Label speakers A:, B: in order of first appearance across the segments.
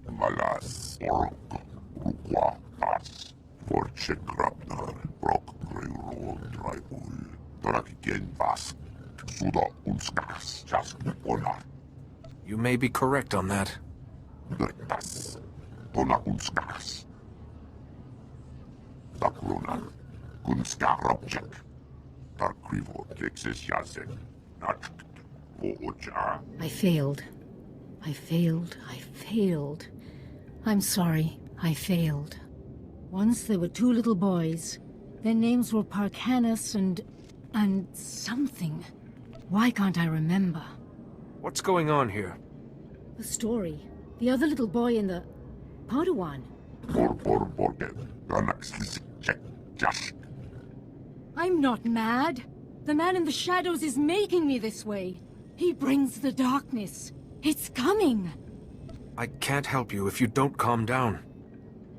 A: Malas ork ruquatas. Forche grabnar brok greuro draigul. Torakigen vas. Suda unskas jas onar.
B: You may be correct on that.
A: Gertas. Tona unskas. Takronan. Kunska robjek. Tarkrivo texas yazek. Natcht. Ooja.
C: I failed. I failed. I failed. I'm sorry. I failed. Once there were two little boys. Their names were Parkanis and something. Why can't I remember?
B: What's going on here?
C: The story. The other little boy in the... Padawan. I'm not mad. The man in the shadows is making me this way. He brings the darkness. It's coming.
B: I can't help you if you don't calm down.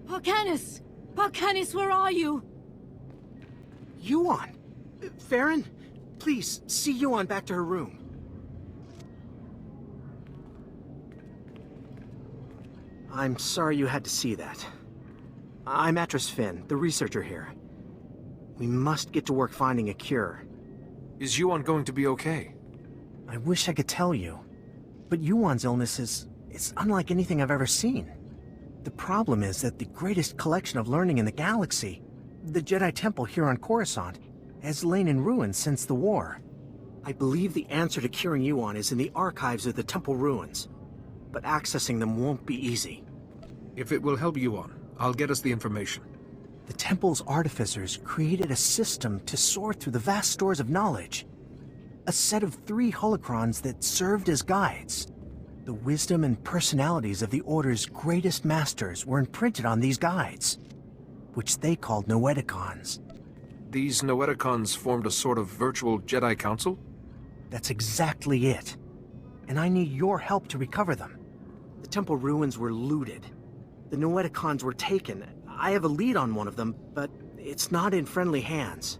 C: Parkanis! Parkanis, where are you?
D: Yuon! Farron, please, see Yuon back to her room. I'm sorry you had to see that. I'm Atris Finn, the researcher here. We must get to work finding a cure.
B: Is Yuon going to be okay?
D: I wish I could tell you, but Yuon's illness it's unlike anything I've ever seen. The problem is that the greatest collection of learning in the galaxy, the Jedi Temple here on Coruscant, has lain in ruins since the war. I believe the answer to curing Yuon is in the archives of the temple ruins, but accessing them won't be easy.
B: If it will help Yuon, I'll get us the information.
D: The temple's artificers created a system to sort through the vast stores of knowledge. A set of 3 holocrons that served as guides. The wisdom and personalities of the Order's greatest masters were imprinted on these guides, which they called Noeticons.
B: These Noeticons formed a sort of virtual Jedi Council?
D: That's exactly it. And I need your help to recover them. The temple ruins were looted. The Noeticons were taken. I have a lead on one of them, but it's not in friendly hands.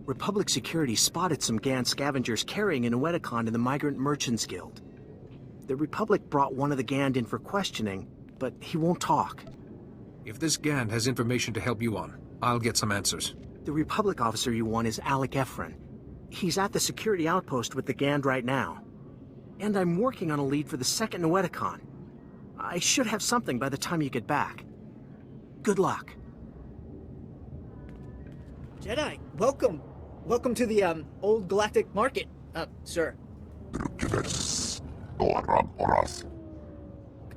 D: Republic security spotted some Gand scavengers carrying a Noeticon in the Migrant Merchants Guild. The Republic brought one of the Gand in for questioning, but he won't talk.
B: If this Gand has information to help Yuon, I'll get some answers.
D: The Republic officer you want is Alec Efron. He's at the security outpost with the Gand right now. And I'm working on a lead for the second Noeticon. I should have something by the time you get back. Good luck.
E: Jedi, welcome. Welcome to the, Old Galactic Market, sir.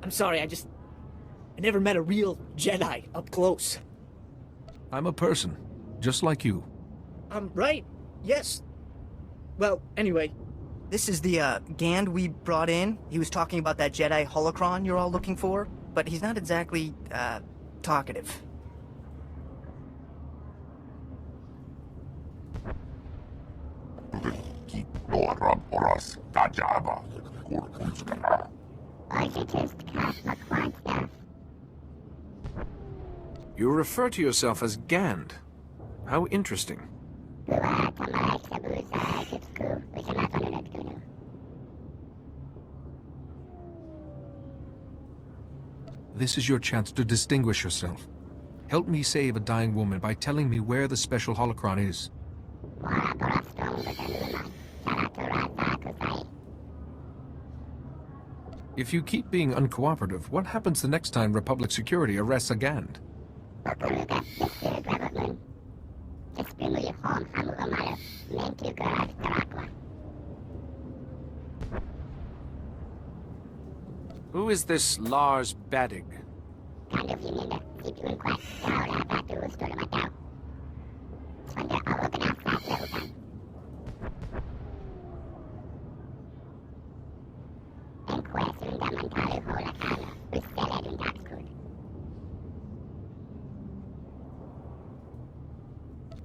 E: I'm sorry, I never met a real Jedi up close.
B: I'm a person, just like you.
E: Right. Yes. Well, anyway.
F: This is the, Gand we brought in. He was talking about that Jedi holocron you're all looking for, but he's not exactly, talkative.
B: You refer to yourself as Gand. How interesting. This is your chance to distinguish yourself. Help me save a dying woman by telling me where the special holocron is. If you keep being uncooperative, what happens the next time Republic Security arrests a Gand? Who is this Lars Badig?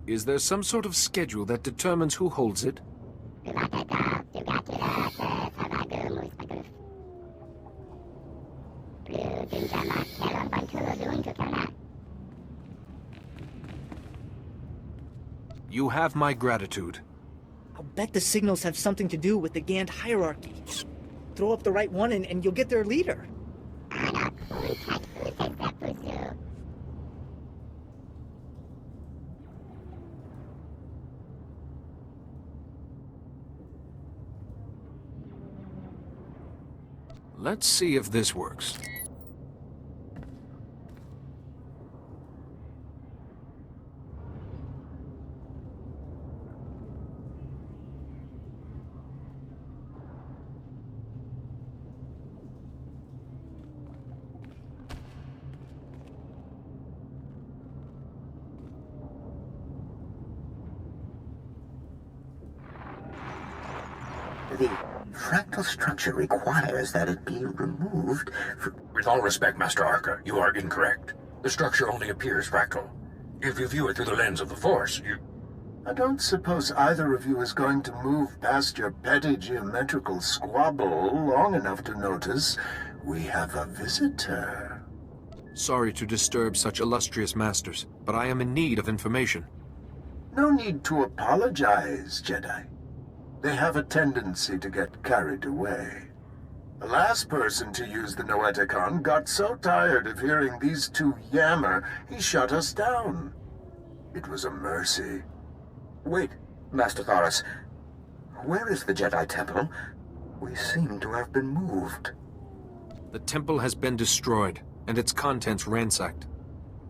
B: Is there some sort of schedule that determines who holds it? You have my gratitude.
E: I'll bet the signals have something to do with the Gand hierarchy. Throw up the right one and you'll get their leader.
B: Let's see if this works.
G: The fractal structure requires that it be removed for...
H: With all respect, Master Arca, you are incorrect. The structure only appears fractal. If you view it through the lens of the Force, you...
I: I don't suppose either of you is going to move past your petty geometrical squabble long enough to notice we have a visitor.
B: Sorry to disturb such illustrious masters, but I am in need of information.
I: No need to apologize, Jedi. They have a tendency to get carried away. The last person to use the Noeticon got so tired of hearing these two yammer, he shut us down. It was a mercy.
G: Wait, Master Thoris. Where is the Jedi Temple? We seem to have been moved.
B: The temple has been destroyed, and its contents ransacked.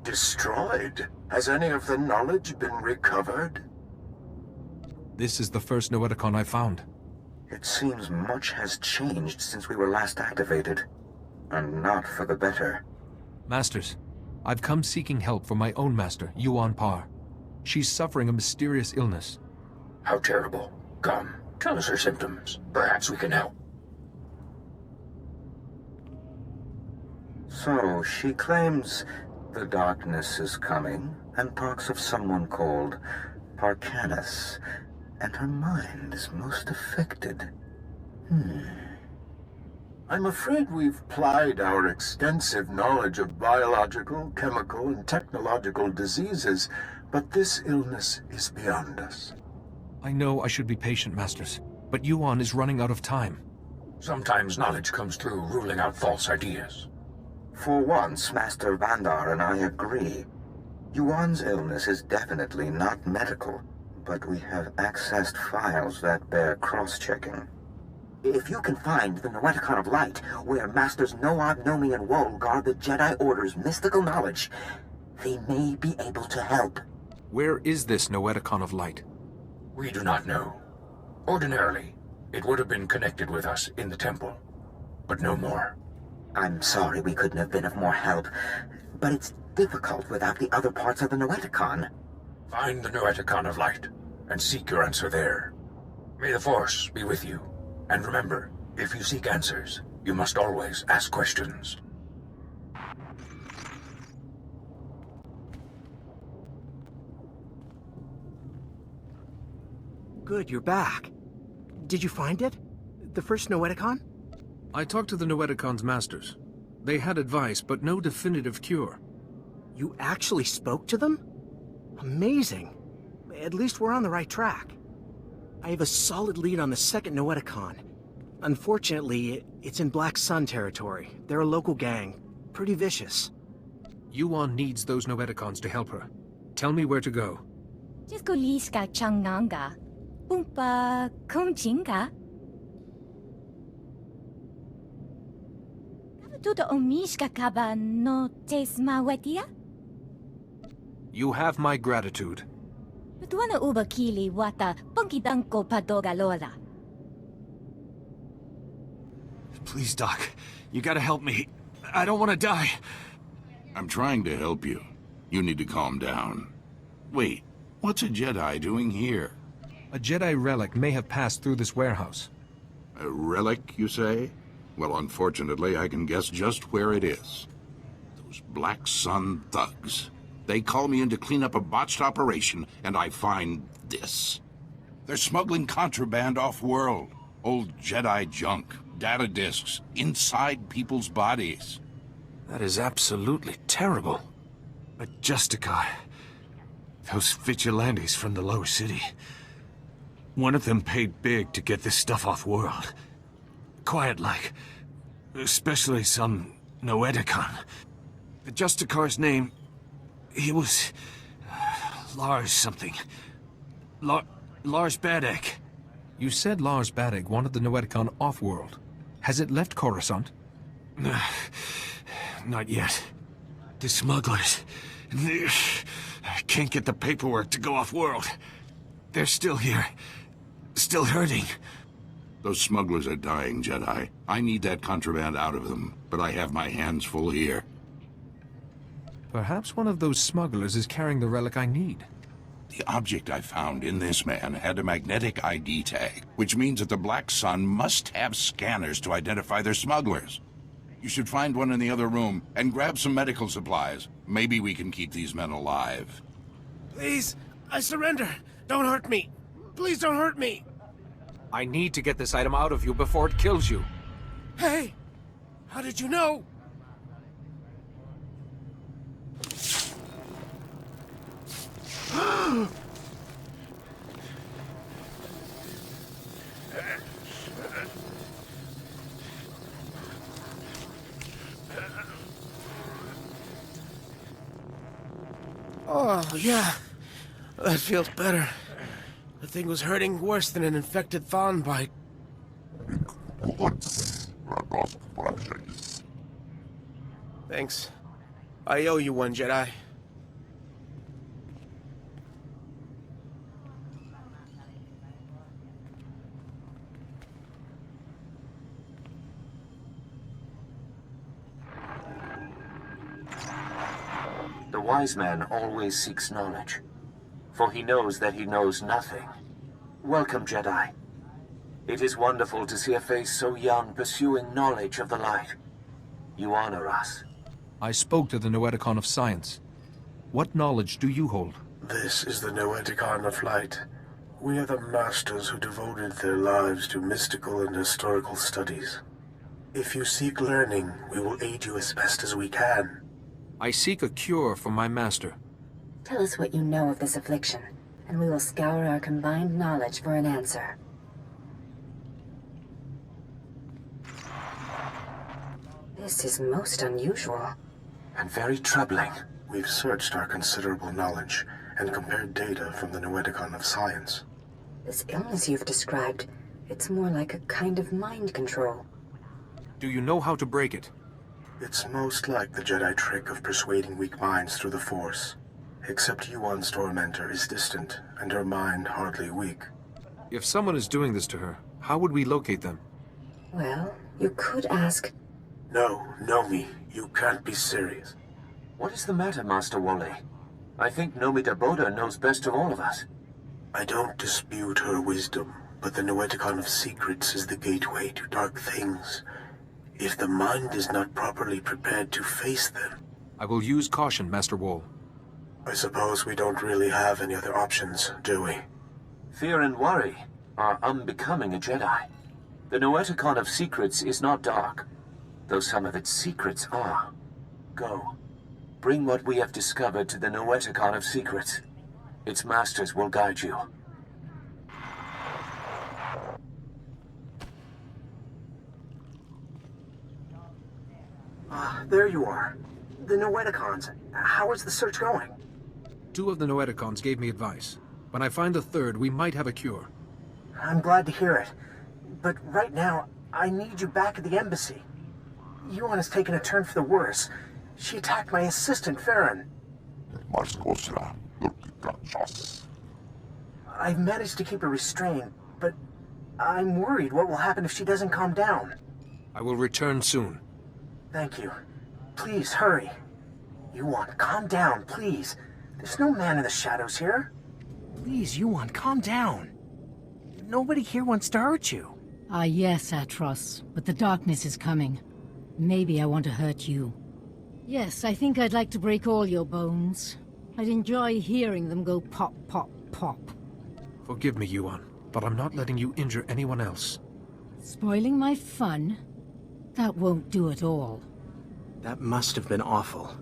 I: Destroyed? Has any of the knowledge been recovered?
B: This is the first Noeticon I found.
G: It seems much has changed since we were last activated. And not for the better.
B: Masters, I've come seeking help for my own master, Yuon Par. She's suffering a mysterious illness.
H: How terrible. Come, tell us her symptoms. Perhaps we can help.
G: So, she claims the darkness is coming, and talks of someone called Parkanus, and her mind is most affected.
I: I'm afraid we've plied our extensive knowledge of biological, chemical, and technological diseases, but this illness is beyond us.
B: I know I should be patient, Masters, but Yuon is running out of time.
H: Sometimes knowledge comes through ruling out false ideas.
G: For once, Master Vandar and I agree. Yuon's illness is definitely not medical, but we have accessed files that bear cross-checking. If you can find the Noeticon of Light, where Masters Noab, Nomi, and Woe guard the Jedi Order's mystical knowledge, they may be able to help.
B: Where is this Noeticon of Light?
H: We do not know. Ordinarily, it would have been connected with us in the temple, but no more.
G: I'm sorry we couldn't have been of more help, but it's difficult without the other parts of the Noeticon.
H: Find the Noeticon of Light, and seek your answer there. May the Force be with you. And remember, if you seek answers, you must always ask questions.
D: Good, you're back. Did you find it? The first Noeticon?
B: I talked to the Noeticon's masters. They had advice, but no definitive cure.
D: You actually spoke to them? Amazing. At least we're on the right track. I have a solid lead on the second Noeticon. Unfortunately, it's in Black Sun territory. They're a local gang. Pretty vicious.
B: Yuon needs those Noeticons to help her. Tell me where to go.
J: Jiskoliska Changanga. Pumpa Kumchinga. Tuto Omishka Kaba no Tesmawetia?
B: You have my gratitude.
J: Tuana Ubakili Wata Punkidanko Padogalola.
K: Please, Doc. You gotta help me. I don't want to die.
A: I'm trying to help you. You need to calm down. Wait, what's a Jedi doing here?
B: A Jedi relic may have passed through this warehouse.
A: A relic, you say? Well, unfortunately, I can guess just where it is. Those Black Sun thugs. They call me in to clean up a botched operation, and I find this. They're smuggling contraband off-world. Old Jedi junk, data disks, inside people's bodies.
B: That is absolutely terrible.
K: But Justica... Those vigilantes from the lower city... One of them paid big to get this stuff off-world. Quiet-like. Especially some Noeticon. The Justicar's name... he was... Lars something. Lars Badek.
B: You said Lars Badek wanted the Noeticon off-world. Has it left Coruscant?
K: Not yet. The smugglers... can't get the paperwork to go off-world. They're still here. Still hurting.
A: Those smugglers are dying, Jedi. I need that contraband out of them, but I have my hands full here.
B: Perhaps one of those smugglers is carrying the relic I need.
A: The object I found in this man had a magnetic ID tag, which means that the Black Sun must have scanners to identify their smugglers. You should find one in the other room and grab some medical supplies. Maybe we can keep these men alive.
L: Please, I surrender. Don't hurt me. Please don't hurt me.
B: I need to get this item out of you before it kills you.
L: Hey, how did you know? Oh, yeah. That feels better. The thing was hurting worse than an infected fawn bite. Thanks. I owe you one, Jedi.
M: The wise man always seeks knowledge, for he knows that he knows nothing. Welcome, Jedi. It is wonderful to see a face so young pursuing knowledge of the light. You honor us.
B: I spoke to the Noeticon of Science. What knowledge do you hold?
I: This is the Noeticon of Light. We are the masters who devoted their lives to mystical and historical studies. If you seek learning, we will aid you as best as we can.
B: I seek a cure for my master.
N: Tell us what you know of this affliction, and we will scour our combined knowledge for an answer. This is most unusual.
M: And very troubling.
I: We've searched our considerable knowledge and compared data from the Noeticon of Science.
N: This illness you've described, it's more like a kind of mind control.
B: Do you know how to break it?
I: It's most like the Jedi trick of persuading weak minds through the Force. Except Yuon's tormentor is distant, and her mind hardly weak.
B: If someone is doing this to her, how would we locate them?
N: Well, you could ask...
I: No, Nomi, you can't be serious.
M: What is the matter, Master Wally? I think Nomi Daboda knows best of all of us.
I: I don't dispute her wisdom, but the Noeticon of Secrets is the gateway to dark things. If the mind is not properly prepared to face them...
B: I will use caution, Master Wall.
I: I suppose we don't really have any other options, do we?
M: Fear and worry are unbecoming a Jedi. The Noeticon of Secrets is not dark, though some of its secrets are. Go. Bring what we have discovered to the Noeticon of Secrets. Its masters will guide you.
D: There you are. The Noeticons. How is the search going?
B: 2 of the Noeticons gave me advice. When I find the 3rd, we might have a cure.
D: I'm glad to hear it. But right now, I need you back at the embassy. Yuon has taken a turn for the worse. She attacked my assistant, Farron. I've managed to keep her restrained, but I'm worried what will happen if she doesn't calm down.
B: I will return soon.
D: Thank you. Please, hurry. Yuon, calm down, please. There's no man in the shadows here. Please, Yuon, calm down. Nobody here wants to hurt you.
C: Ah, yes, Atros, but the darkness is coming. Maybe I want to hurt you. Yes, I think I'd like to break all your bones. I'd enjoy hearing them go pop, pop, pop.
B: Forgive me, Yuon, but I'm not letting you injure anyone else.
C: Spoiling my fun? That won't do at all.
D: That must have been awful.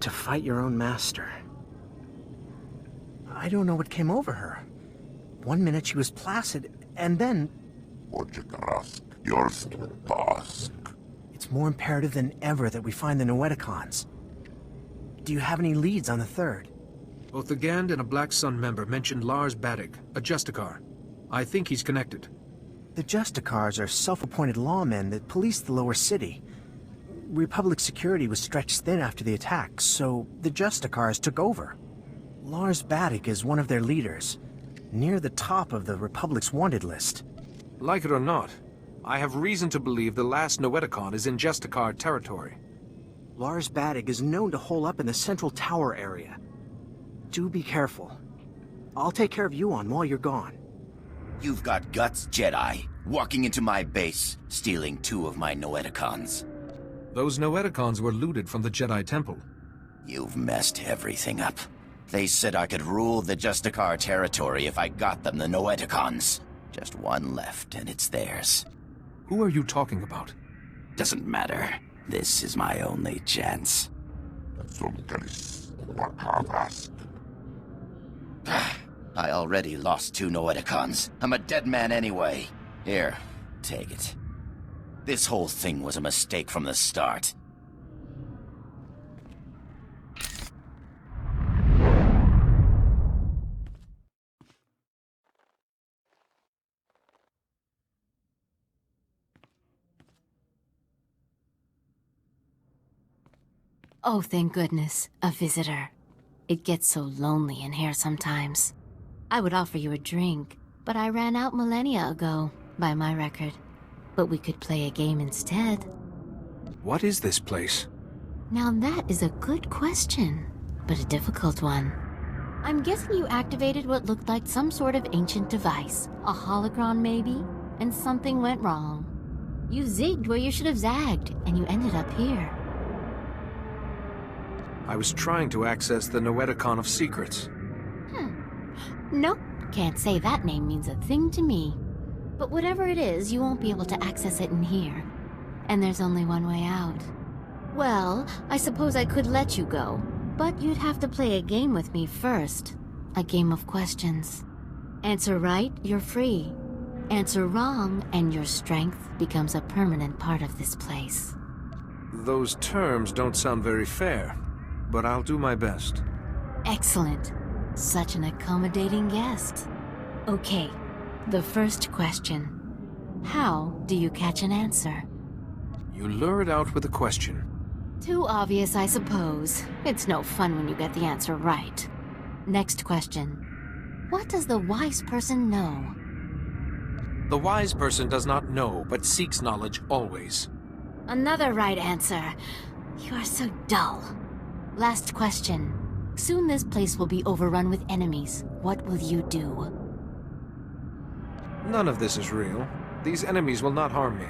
D: To fight your own master. I don't know what came over her. One minute she was placid, and then... It's more imperative than ever that we find the Noeticons. Do you have any leads on the third?
B: Both the Gand and a Black Sun member mentioned Lars Badig, a Justicar. I think he's connected.
D: The Justicars are self-appointed lawmen that police the lower city. Republic security was stretched thin after the attack, so the Justicars took over. Lars Badig is one of their leaders, near the top of the Republic's wanted list.
B: Like it or not, I have reason to believe the last Noeticon is in Justicar territory.
D: Lars Badig is known to hole up in the central tower area. Do be careful. I'll take care of Yuon while you're gone.
O: You've got guts, Jedi. Walking into my base, stealing 2 of my Noeticons.
B: Those Noeticons were looted from the Jedi Temple.
O: You've messed everything up. They said I could rule the Justicar territory if I got them the Noeticons. Just one left, and it's theirs.
B: Who are you talking about?
O: Doesn't matter. This is my only chance. I already lost 2 Noeticons. I'm a dead man anyway. Here, take it. This whole thing was a mistake from the start.
P: Oh, thank goodness, a visitor. It gets so lonely in here sometimes. I would offer you a drink, but I ran out millennia ago, by my record. But we could play a game instead.
B: What is this place?
P: Now that is a good question, but a difficult one. I'm guessing you activated what looked like some sort of ancient device. A holocron maybe? And something went wrong. You zigged where you should have zagged, and you ended up here.
B: I was trying to access the Noeticon of Secrets.
P: Nope, can't say that name means a thing to me. But whatever it is, you won't be able to access it in here. And there's only one way out. Well, I suppose I could let you go, but you'd have to play a game with me first. A game of questions. Answer right, you're free. Answer wrong, and your strength becomes a permanent part of this place.
B: Those terms don't sound very fair, but I'll do my best.
P: Excellent. Such an accommodating guest. Okay, the first question. How do you catch an answer?
B: You lure it out with a question.
P: Too obvious, I suppose. It's no fun when you get the answer right. Next question. What does the wise person know?
B: The wise person does not know, but seeks knowledge always.
P: Another right answer. You are so dull. Last question. Soon this place will be overrun with enemies. What will you do?
B: None of this is real. These enemies will not harm me.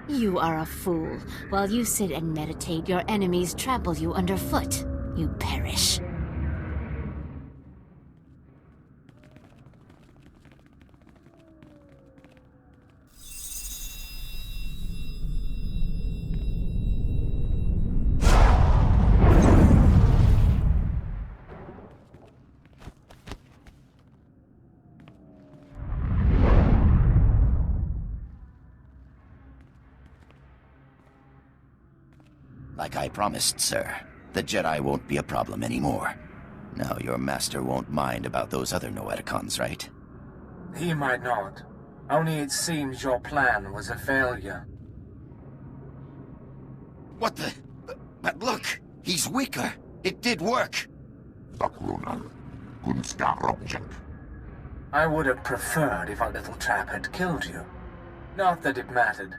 P: You are a fool. While you sit and meditate, your enemies trample you underfoot. You perish.
O: Like I promised, sir. The Jedi won't be a problem anymore. Now your master won't mind about those other Noeticons, right?
M: He might not. Only it seems your plan was a failure.
O: What the... But look! He's weaker! It did work!
M: I would have preferred if our little trap had killed you. Not that it mattered.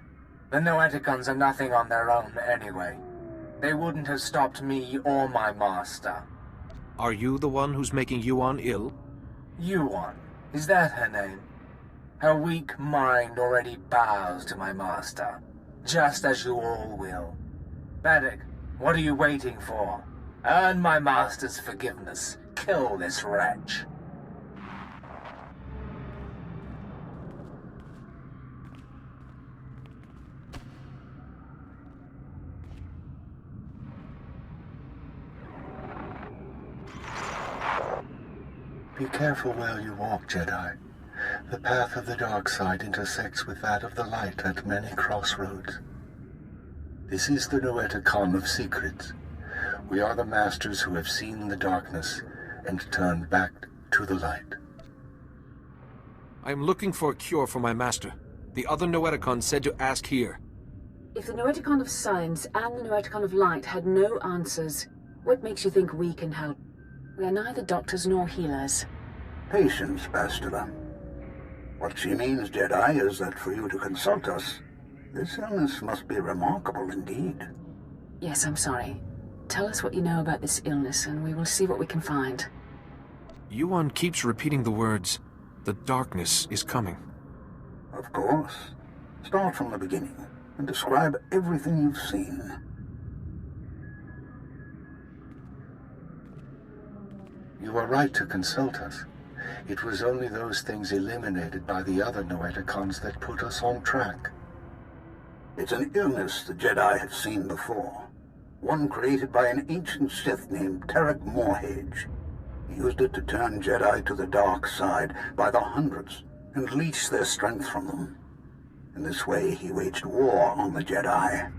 M: The Noeticons are nothing on their own anyway. They wouldn't have stopped me or my master.
B: Are you the one who's making Yuon ill?
M: Yuon, is that her name? Her weak mind already bows to my master, just as you all will. Badig, what are you waiting for? Earn my master's forgiveness. Kill this wretch.
I: Be careful where you walk, Jedi. The path of the dark side intersects with that of the light at many crossroads. This is the Noeticon of Secrets. We are the masters who have seen the darkness and turned back to the light.
B: I am looking for a cure for my master. The other Noeticon said to ask here.
Q: If the Noeticon of Science and the Noeticon of Light had no answers, what makes you think we can help? We are neither doctors nor healers.
R: Patience, Bastila. What she means, Jedi, is that for you to consult us, this illness must be remarkable indeed.
Q: Yes, I'm sorry. Tell us what you know about this illness, and we will see what we can find.
B: Yuon keeps repeating the words, "The darkness is coming."
R: Of course. Start from the beginning, and describe everything you've seen.
I: You are right to consult us. It was only those things eliminated by the other Noeticons that put us on track.
R: It's an illness the Jedi have seen before. One created by an ancient Sith named Tarek Morhage. He used it to turn Jedi to the dark side by the hundreds and leech their strength from them. In this way, he waged war on the Jedi.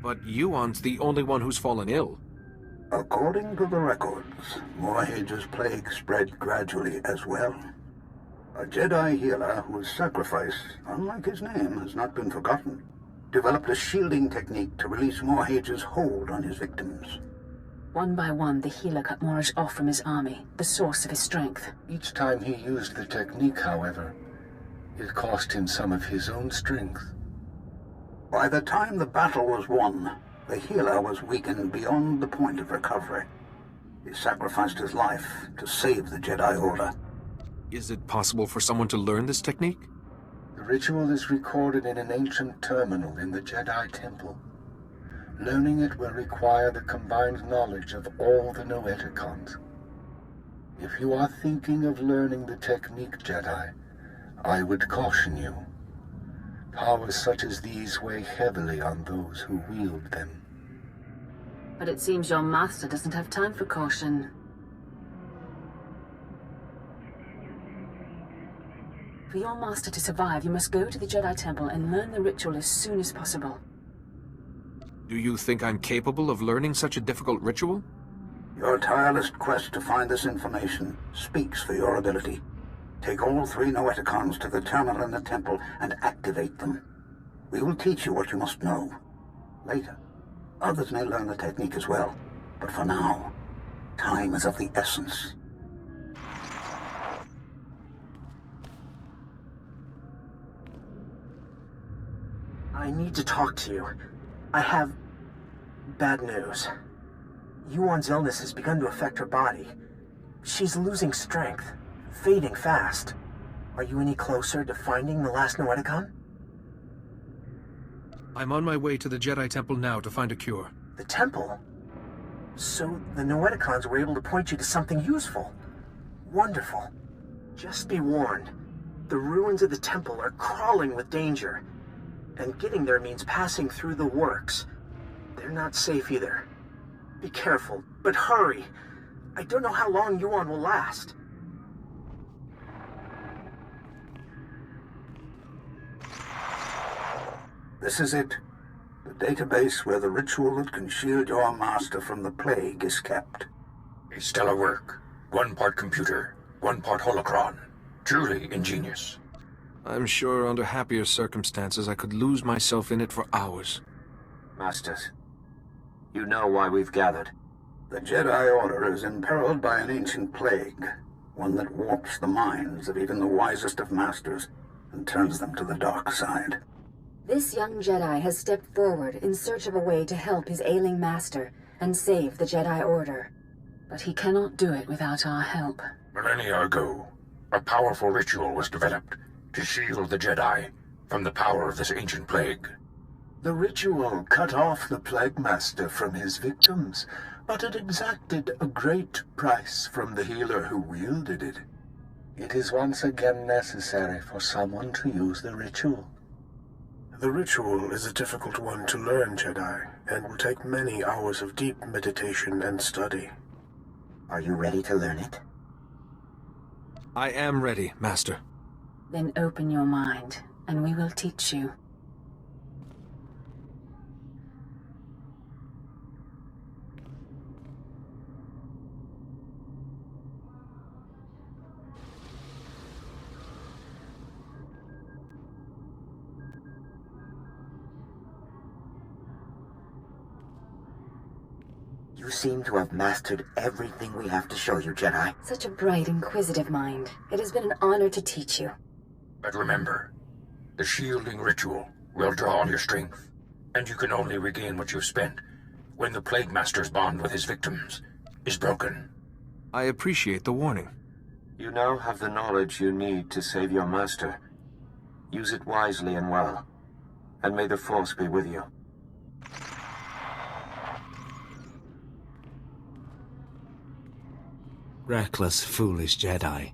B: But Yuon's the only one who's fallen ill.
R: According to the records, Morhage's plague spread gradually as well. A Jedi healer whose sacrifice, unlike his name, has not been forgotten, developed a shielding technique to release Morhage's hold on his victims.
Q: One by one, the healer cut Morhage off from his army, the source of his strength.
I: Each time he used the technique, however, it cost him some of his own strength.
R: By the time the battle was won, the healer was weakened beyond the point of recovery. He sacrificed his life to save the Jedi Order.
B: Is it possible for someone to learn this technique?
I: The ritual is recorded in an ancient terminal in the Jedi Temple. Learning it will require the combined knowledge of all the Noeticons. If you are thinking of learning the technique, Jedi, I would caution you. Powers such as these weigh heavily on those who wield them.
Q: But it seems your master doesn't have time for caution. For your master to survive, you must go to the Jedi Temple and learn the ritual as soon as possible.
B: Do you think I'm capable of learning such a difficult ritual?
R: Your tireless quest to find this information speaks for your ability. Take all 3 Noeticons to the terminal in the temple and activate them. We will teach you what you must know. Later, others may learn the technique as well. But for now, time is of the essence.
D: I need to talk to you. I have bad news. Yuon's illness has begun to affect her body. She's losing strength, fading fast. Are you any closer to finding the last Noeticon?
B: I'm on my way to the Jedi Temple now to find a cure.
D: The temple? So the Noeticons were able to point you to something useful. Wonderful. Just be warned. The ruins of the temple are crawling with danger. And getting there means passing through the works. They're not safe either. Be careful, but hurry. I don't know how long Yuon will last.
R: This is it. The database where the ritual that can shield your master from the plague is kept.
H: A stellar work. 1 part computer, 1 part holocron. Truly ingenious.
B: I'm sure under happier circumstances I could lose myself in it for hours.
M: Masters, you know why we've gathered.
R: The Jedi Order is imperiled by an ancient plague, one that warps the minds of even the wisest of masters and turns them to the dark side.
N: This young Jedi has stepped forward in search of a way to help his ailing master and save the Jedi Order.
Q: But he cannot do it without our help.
H: Millennia ago, a powerful ritual was developed to shield the Jedi from the power of this ancient plague.
I: The ritual cut off the Plague Master from his victims, but it exacted a great price from the healer who wielded it. It is once again necessary for someone to use the ritual.
L: The ritual is a difficult one to learn, Jedi, and will take many hours of deep meditation and study.
M: Are you ready to learn it?
B: I am ready, Master.
Q: Then open your mind, and we will teach you.
G: You seem to have mastered everything we have to show you, Jedi.
N: Such a bright, inquisitive mind. It has been an honor to teach you.
H: But remember, the shielding ritual will draw on your strength, and you can only regain what you've spent when the Plague Master's bond with his victims is broken.
B: I appreciate the warning.
M: You now have the knowledge you need to save your master. Use it wisely and well, and may the Force be with you.
L: Reckless, foolish Jedi.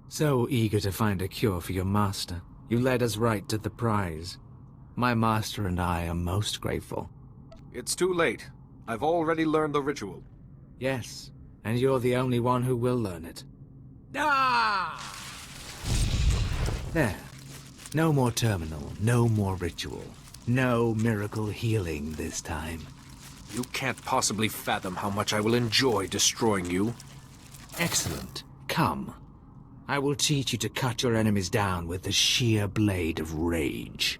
L: So eager to find a cure for your master, you led us right to the prize. My master and I are most grateful.
B: It's too late. I've already learned the ritual.
L: Yes, and you're the only one who will learn it. Ah! There. No more terminal, no more ritual. No miracle healing this time.
B: You can't possibly fathom how much I will enjoy destroying you.
L: Excellent. Come. I will teach you to cut your enemies down with the sheer blade of rage.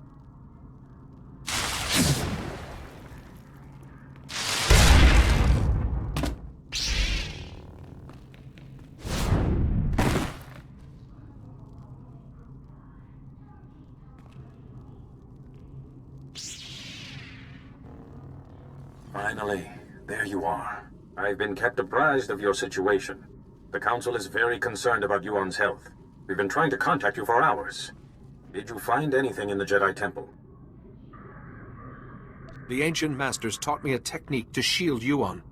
H: Finally, there you are. I've been kept apprised of your situation. The Council is very concerned about Yuon's health. We've been trying to contact you for hours. Did you find anything in the Jedi Temple?
B: The Ancient Masters taught me a technique to shield Yuon.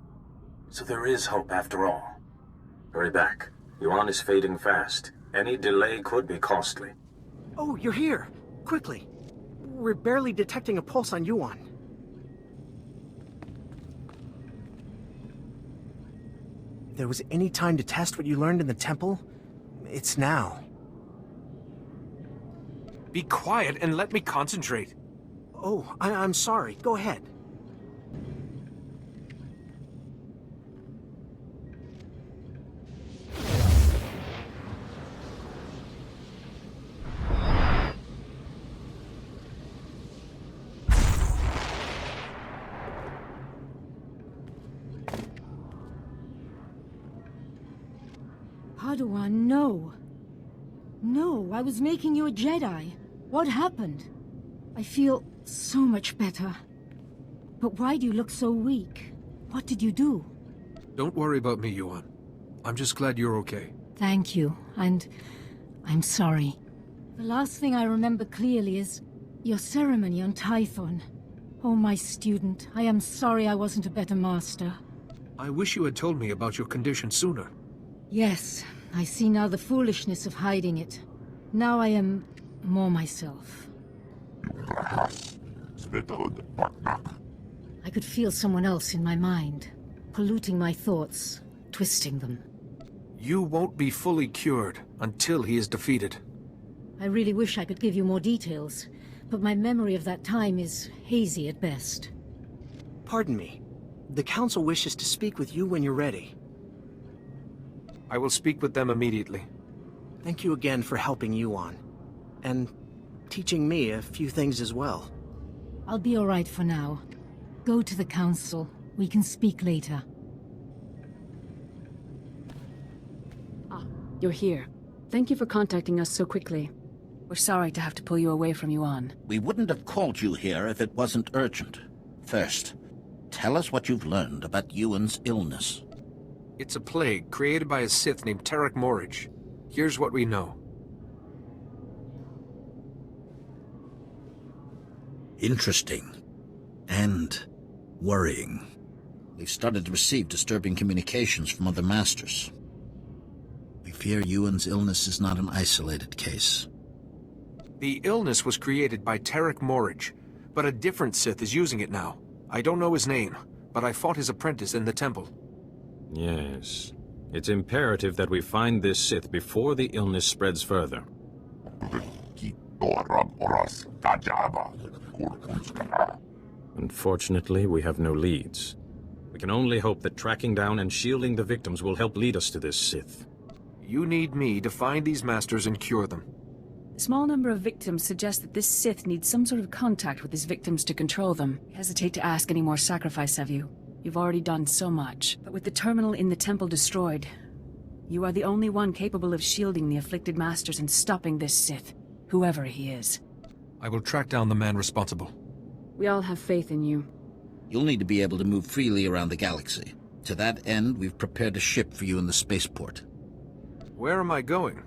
H: So there is hope after all. Hurry back. Yuon is fading fast. Any delay could be costly.
D: Oh, you're here! Quickly! We're barely detecting a pulse on Yuon. If there was any time to test what you learned in the temple, it's now.
B: Be quiet and let me concentrate.
D: Oh, I'm sorry. Go ahead.
C: Padawan, no. No, I was making you a Jedi. What happened? I feel so much better. But why do you look so weak? What did you do?
B: Don't worry about me, Yuon. I'm just glad you're okay.
C: Thank you, and I'm sorry. The last thing I remember clearly is your ceremony on Tython. Oh, my student, I am sorry I wasn't a better master.
B: I wish you had told me about your condition sooner.
C: Yes, I see now the foolishness of hiding it. Now I am more myself. I could feel someone else in my mind, polluting my thoughts, twisting them.
B: You won't be fully cured until he is defeated.
C: I really wish I could give you more details, but my memory of that time is hazy at best.
D: Pardon me. The Council wishes to speak with you when you're ready.
B: I will speak with them immediately.
D: Thank you again for helping Yuon. And teaching me a few things as well.
C: I'll be all right for now. Go to the Council. We can speak later.
Q: You're here. Thank you for contacting us so quickly. We're sorry to have to pull you away from Yuon.
O: We wouldn't have called you here if it wasn't urgent. First, tell us what you've learned about Yuon's illness.
B: It's a plague created by a Sith named Tarek Morridge. Here's what we know.
O: Interesting. And worrying. We've started to receive disturbing communications from other masters. We fear Yuon's illness is not an isolated case.
B: The illness was created by Tarek Morridge, but a different Sith is using it now. I don't know his name, but I fought his apprentice in the temple.
S: Yes. It's imperative that we find this Sith before the illness spreads further.
H: Unfortunately, we have no leads. We can only hope that tracking down and shielding the victims will help lead us to this Sith.
B: You need me to find these masters and cure them.
Q: The small number of victims suggests that this Sith needs some sort of contact with his victims to control them. I hesitate to ask any more sacrifice of you. You've already done so much. But with the terminal in the temple destroyed, you are the only one capable of shielding the afflicted masters and stopping this Sith, whoever he is.
B: I will track down the man responsible.
Q: We all have faith in you.
O: You'll need to be able to move freely around the galaxy. To that end, we've prepared a ship for you in the spaceport.
B: Where am I going?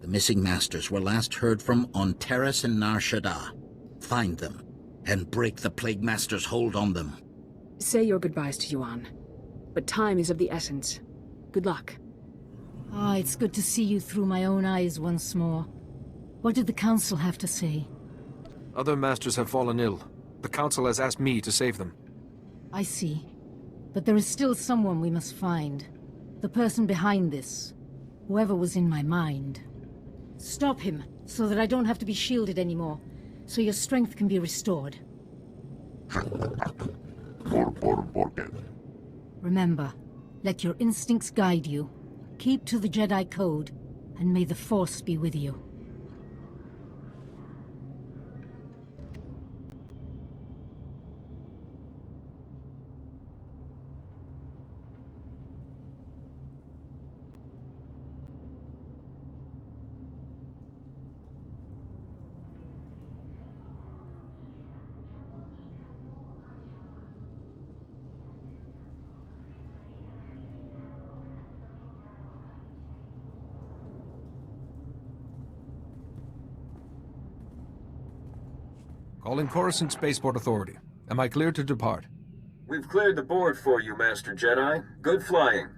O: The missing masters were last heard from on Terrace and Nar Shaddaa. Find them, and break the Plague Master's hold on them.
Q: Say your goodbyes to Yuon. But time is of the essence. Good luck.
C: Ah, it's good to see you through my own eyes once more. What did the Council have to say?
B: Other masters have fallen ill. The Council has asked me to save them.
C: I see. But there is still someone we must find. The person behind this. Whoever was in my mind. Stop him, so that I don't have to be shielded anymore. So your strength can be restored. Remember, let your instincts guide you. Keep to the Jedi Code, and may the Force be with you.
B: Calling Coruscant Spaceport Authority. Am I cleared to depart?
H: We've cleared the board for you, Master Jedi. Good flying.